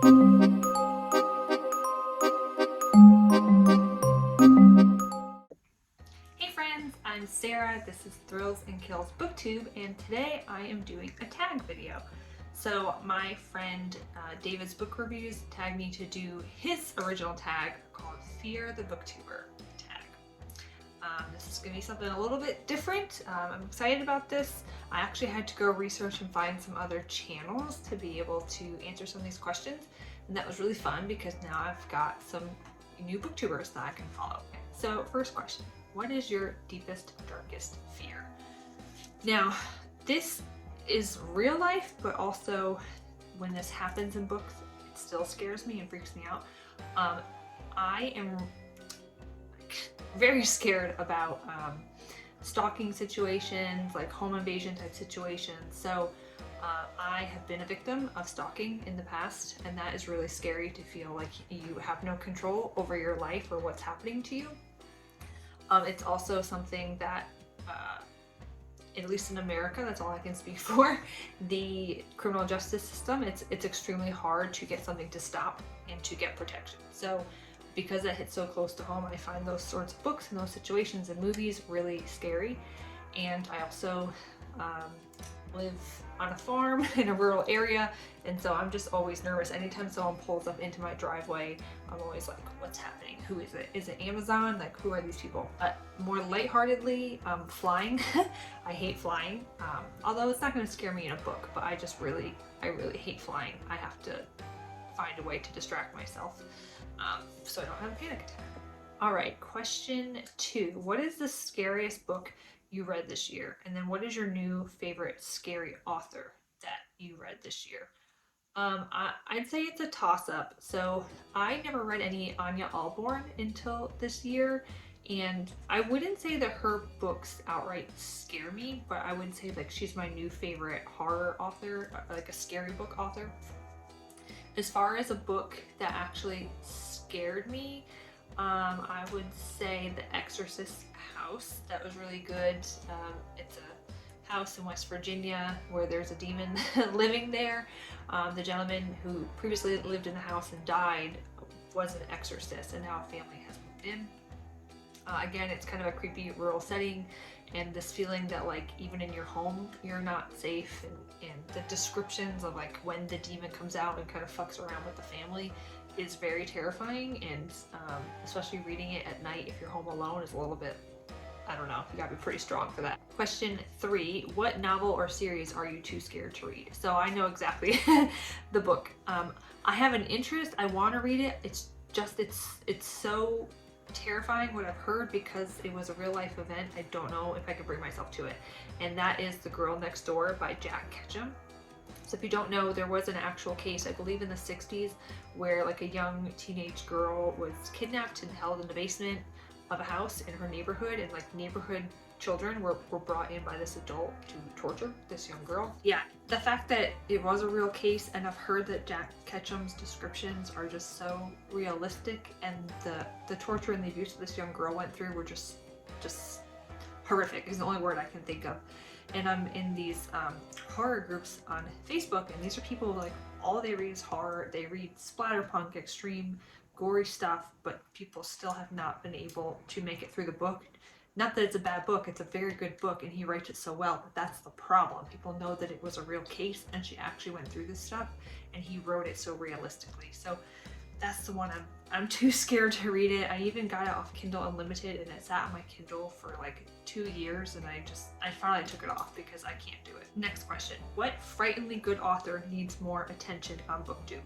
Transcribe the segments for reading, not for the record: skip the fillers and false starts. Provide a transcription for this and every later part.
Hey friends, I'm Sarah. This is Thrills and Kills Booktube, and today I am doing a tag video. So my friend David's Book Reviews tagged me to do his original tag called Fear the Booktuber Tag. This is going to be something a little bit different. I'm excited about this. I actually had to go research and find some other channels to be able to answer some of these questions, and that was really fun because now I've got some new booktubers that I can follow. So first question. What is your deepest, darkest fear? Now, this is real life, but also when this happens in books, it still scares me and freaks me out. I am very scared about stalking situations, like home invasion type situations. So I have been a victim of stalking in the past, and that is really scary to feel like you have no control over your life or what's happening to you. It's also something that, at least in America, that's all I can speak for, the criminal justice system, it's extremely hard to get something to stop and to get protection. So because that hits so close to home, I find those sorts of books and those situations and movies really scary. And I also live on a farm in a rural area, and so I'm just always nervous. Anytime someone pulls up into my driveway, I'm always like, what's happening? Who is it? Is it Amazon? Like, who are these people? More lightheartedly, flying. I hate flying, although it's not going to scare me in a book, but I really hate flying. I have to find a way to distract myself so I don't have a panic attack. All right, question 2. What is the scariest book you read this year? And then what is your new favorite scary author that you read this year? I'd say it's a toss-up. So I never read any Anya Alborn until this year, and I wouldn't say that her books outright scare me, but I would say like she's my new favorite horror author, like a scary book author. As far as a book that actually scared me, I would say The Exorcist House. That was really good. It's a house in West Virginia where there's a demon living there. The gentleman who previously lived in the house and died was an exorcist, and now a family has moved in. Again, it's kind of a creepy rural setting, and this feeling that like even in your home you're not safe, and the descriptions of like when the demon comes out and kind of fucks around with the family is very terrifying, and especially reading it at night if you're home alone is a little bit, I don't know, you gotta be pretty strong for that. Question 3, what novel or series are you too scared to read? So I know exactly the book. I have an interest, I want to read it, it's just, it's so terrifying what I've heard because it was a real life event. I don't know if I could bring myself to it. And that is The Girl Next Door by Jack Ketchum. So if you don't know, there was an actual case, I believe in the 60s, where like a young teenage girl was kidnapped and held in the basement of a house in her neighborhood, and like neighborhood children were brought in by this adult to torture this young girl. Yeah, the fact that it was a real case, and I've heard that Jack Ketchum's descriptions are just so realistic, and the torture and the abuse that this young girl went through were just horrific is the only word I can think of. And I'm in these horror groups on Facebook, and these are people like all they read is horror. They read splatterpunk, extreme, gory stuff, but people still have not been able to make it through the book. Not that it's a bad book, it's a very good book, and he writes it so well, but that's the problem. People know that it was a real case, and she actually went through this stuff, and he wrote it so realistically. So that's the one I'm too scared to read it. I even got it off Kindle Unlimited, and it sat on my Kindle for like 2 years, and I finally took it off because I can't do it. Next question. What frighteningly good author needs more attention on Booktube?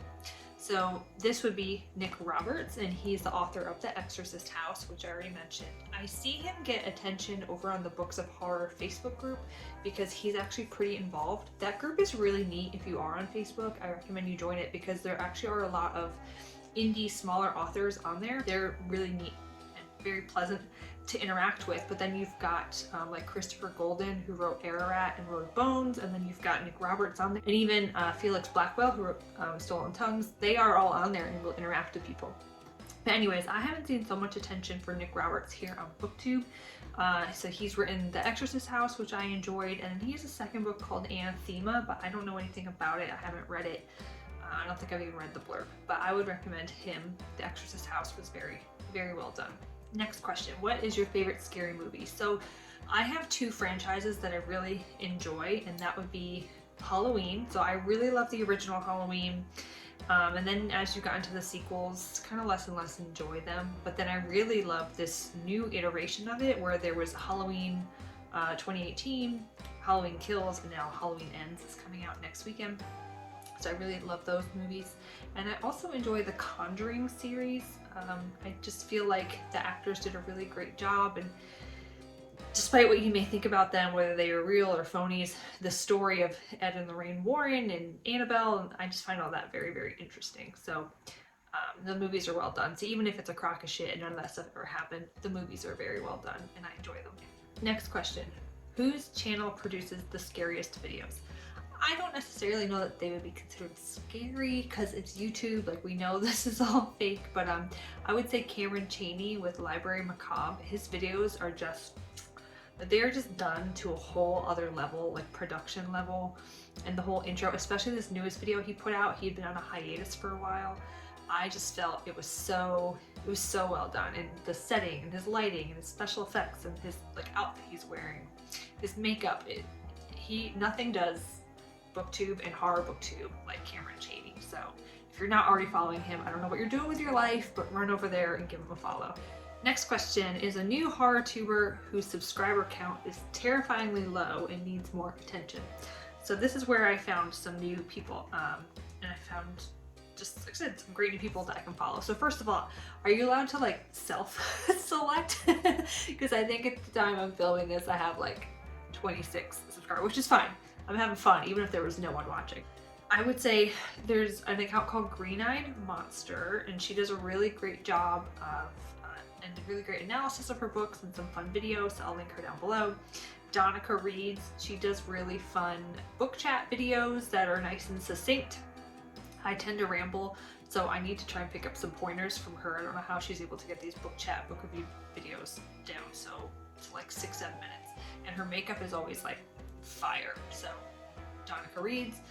So this would be Nick Roberts, and he's the author of The Exorcist House, which I already mentioned. I see him get attention over on the Books of Horror Facebook group because he's actually pretty involved. That group is really neat. If you are on Facebook, I recommend you join it because there actually are a lot of indie smaller authors on there. They're really neat and very pleasant to interact with. But then you've got like Christopher Golden, who wrote Ararat and Road Bones, and then you've got Nick Roberts on there, and even Felix Blackwell, who wrote Stolen Tongues. They are all on there and will interact with people. But anyways, I haven't seen so much attention for Nick Roberts here on Booktube. So he's written The Exorcist House, which I enjoyed, and he has a second book called Anathema, but I don't know anything about it. I haven't read it. I don't think I've even read the blurb, but I would recommend him. The Exorcist House was very, very well done. Next question, what is your favorite scary movie? So I have two franchises that I really enjoy, and that would be Halloween. So I really love the original Halloween. And then as you got into the sequels, kind of less and less enjoy them. But then I really love this new iteration of it where there was Halloween 2018, Halloween Kills, and now Halloween Ends is coming out next weekend. So I really love those movies. And I also enjoy the Conjuring series. I just feel like the actors did a really great job, and despite what you may think about them, whether they are real or phonies, the story of Ed and Lorraine Warren and Annabelle, I just find all that very, very interesting. So the movies are well done. So even if it's a crock of shit and none of that stuff ever happened, the movies are very well done and I enjoy them. Next question. Whose channel produces the scariest videos? I don't necessarily know that they would be considered scary because it's YouTube. Like, we know this is all fake, but I would say Cameron Chaney with Library Macabre. His videos are just, they're just done to a whole other level, like production level, and the whole intro, especially this newest video he put out. He'd been on a hiatus for a while. I just felt it was so well done, and the setting and his lighting and his special effects and his like outfit he's wearing, his makeup. Nothing does Booktube and horror Booktube like Cameron Chaney. So if you're not already following him, I don't know what you're doing with your life, but run over there and give him a follow. Next question is a new horror tuber whose subscriber count is terrifyingly low and needs more attention. So this is where I found some new people, and I found, just like I said, some great new people that I can follow. So first of all, are you allowed to like self-select? Because I think at the time I'm filming this, I have like 26 subscribers, which is fine. I'm having fun, even if there was no one watching. I would say there's an account called Green-Eyed Monster, and she does a really great job of and a really great analysis of her books and some fun videos, so I'll link her down below. Donica Reads, she does really fun book chat videos that are nice and succinct. I tend to ramble, so I need to try and pick up some pointers from her. I don't know how she's able to get these book chat, book review videos down so it's like 6-7 minutes. And her makeup is always like fire, so Donica Reads.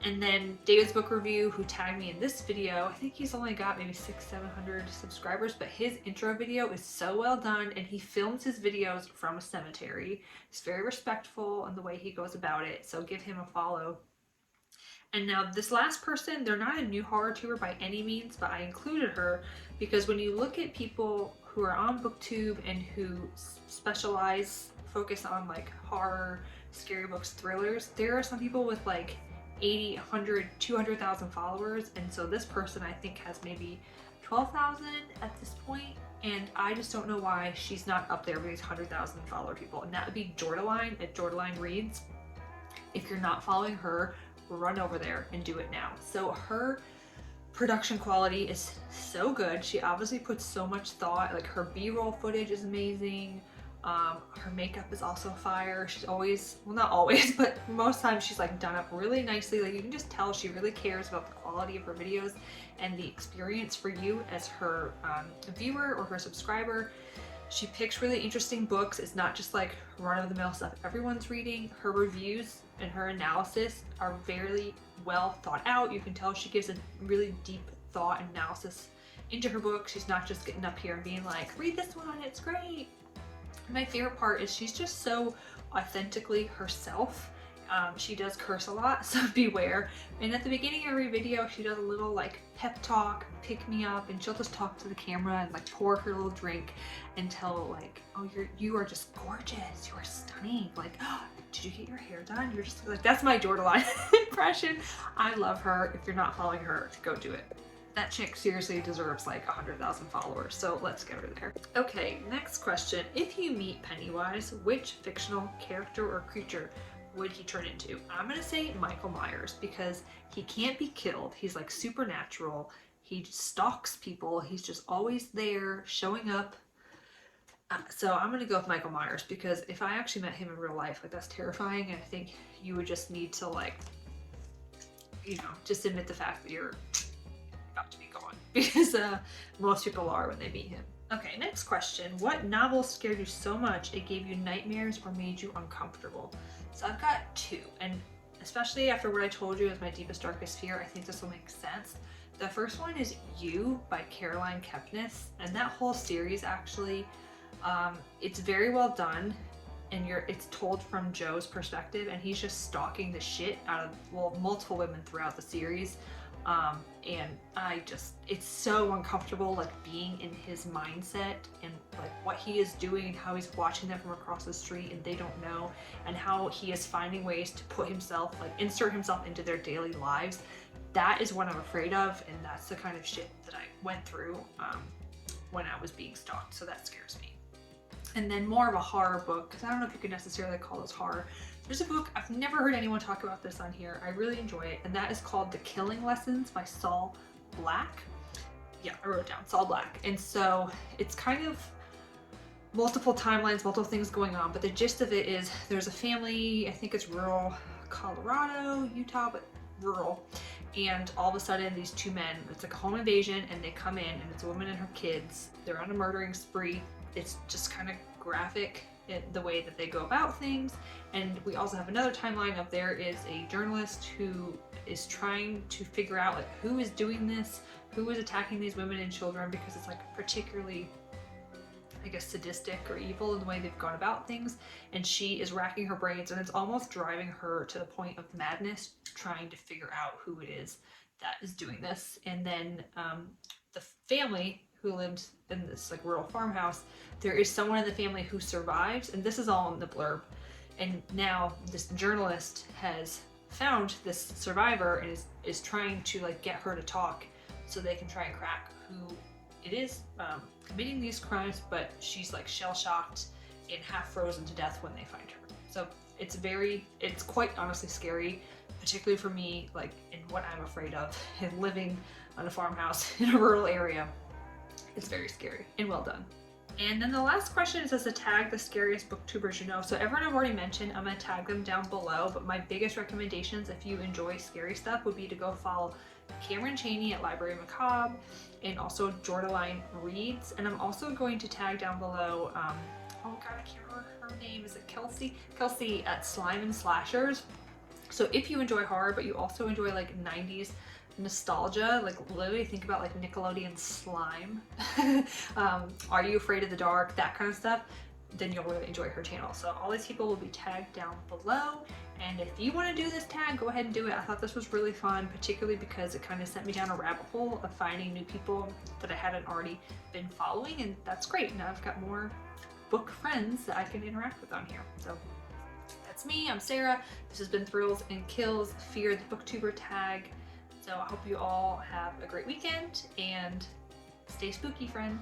And then David's Book Review, who tagged me in this video, I think he's only got maybe 600-700 subscribers, but his intro video is so well done, and he films his videos from a cemetery. He's very respectful in the way he goes about it, so give him a follow. And now this last person, they're not a new horror tuber by any means, but I included her because when you look at people who are on Booktube and who focus on like horror, scary books, thrillers, there are some people with like 80, 100, 200,000 followers, and so this person I think has maybe 12,000 at this point, and I just don't know why she's not up there with these 100,000 follower people, and that would be Jordaline at Jordaline Reads. If you're not following her, run over there and do it now. So her production quality is so good. She obviously puts so much thought, like her B-roll footage is amazing. Her makeup is also fire. She's always, well, not always, but most times she's like done up really nicely. Like you can just tell she really cares about the quality of her videos and the experience for you as her viewer or her subscriber. She picks really interesting books. It's not just like run-of-the-mill stuff everyone's reading. Her reviews and her analysis are very well thought out. You can tell she gives a really deep thought and analysis into her book. She's not just getting up here and being like, read this one, it's great. My favorite part is she's just so authentically herself. She does curse a lot, so beware. And at the beginning of every video, she does a little like pep talk, pick me up, and she'll just talk to the camera and like pour her little drink and tell like, oh, you are just gorgeous, you are stunning. Like, oh, did you get your hair done? You're just like, that's my Jordaline impression. I love her. If you're not following her, go do it. That chick seriously deserves like 100,000 followers, so let's get her there. Okay, next question. If you meet Pennywise, which fictional character or creature would he turn into? I'm gonna say Michael Myers because he can't be killed. He's like supernatural. He stalks people. He's just always there, showing up. So I'm gonna go with Michael Myers because if I actually met him in real life, like that's terrifying, and I think you would just need to like, you know, just admit the fact that you're about to be gone because most people are when they meet him. Okay, next question. What novel scared you so much it gave you nightmares or made you uncomfortable? So I've got two, and especially after what I told you is my deepest, darkest fear. I think this will make sense. The first one is You by Caroline Kepnes, and that whole series actually, it's very well done, and it's told from Joe's perspective, and he's just stalking the shit out of, well, multiple women throughout the series. And it's so uncomfortable, like being in his mindset and like what he is doing and how he's watching them from across the street and they don't know, and how he is finding ways to put himself, like insert himself into their daily lives. That is what I'm afraid of, and that's the kind of shit that I went through when I was being stalked, so that scares me. And then more of a horror book, because I don't know if you could necessarily call this horror. There's a book, I've never heard anyone talk about this on here. I really enjoy it, and that is called The Killing Lessons by Saul Black. Yeah, I wrote it down, Saul Black. And so it's kind of multiple timelines, multiple things going on, but the gist of it is there's a family, I think it's rural Colorado, Utah, but rural. And all of a sudden these two men, it's like a home invasion, and they come in, and it's a woman and her kids. They're on a murdering spree. It's just kind of graphic in the way that they go about things. And we also have another timeline of there is a journalist who is trying to figure out like who is doing this, who is attacking these women and children, because it's like particularly, I guess, sadistic or evil in the way they've gone about things. And she is racking her brains, and it's almost driving her to the point of madness, trying to figure out who it is that is doing this. And then the family who lives in this like rural farmhouse, there is someone in the family who survives, and this is all in the blurb. And now this journalist has found this survivor and is trying to like get her to talk so they can try and crack who it is committing these crimes, but she's like shell-shocked and half frozen to death when they find her. So it's quite honestly scary, particularly for me, like in what I'm afraid of and living on a farmhouse in a rural area. It's very scary and well done. And then the last question is to tag the scariest booktubers you know. So everyone I've already mentioned, I'm gonna tag them down below, but my biggest recommendations if you enjoy scary stuff would be to go follow Cameron Chaney at Library Macabre, and also Jordaline Reads. And I'm also going to tag down below, oh god, I can't remember her name, is it Kelsey? Kelsey at Slime and Slashers. So if you enjoy horror, but you also enjoy like 90s nostalgia, like literally think about like Nickelodeon Slime, Are You Afraid of the Dark, that kind of stuff, then you'll really enjoy her channel. So all these people will be tagged down below, and if you want to do this tag, go ahead and do it. I thought this was really fun, particularly because it kind of sent me down a rabbit hole of finding new people that I hadn't already been following, and that's great. Now I've got more book friends that I can interact with on here. So that's me, I'm Sarah. This has been Thrills and Kills, Fear the Booktuber Tag. So I hope you all have a great weekend and stay spooky, friends.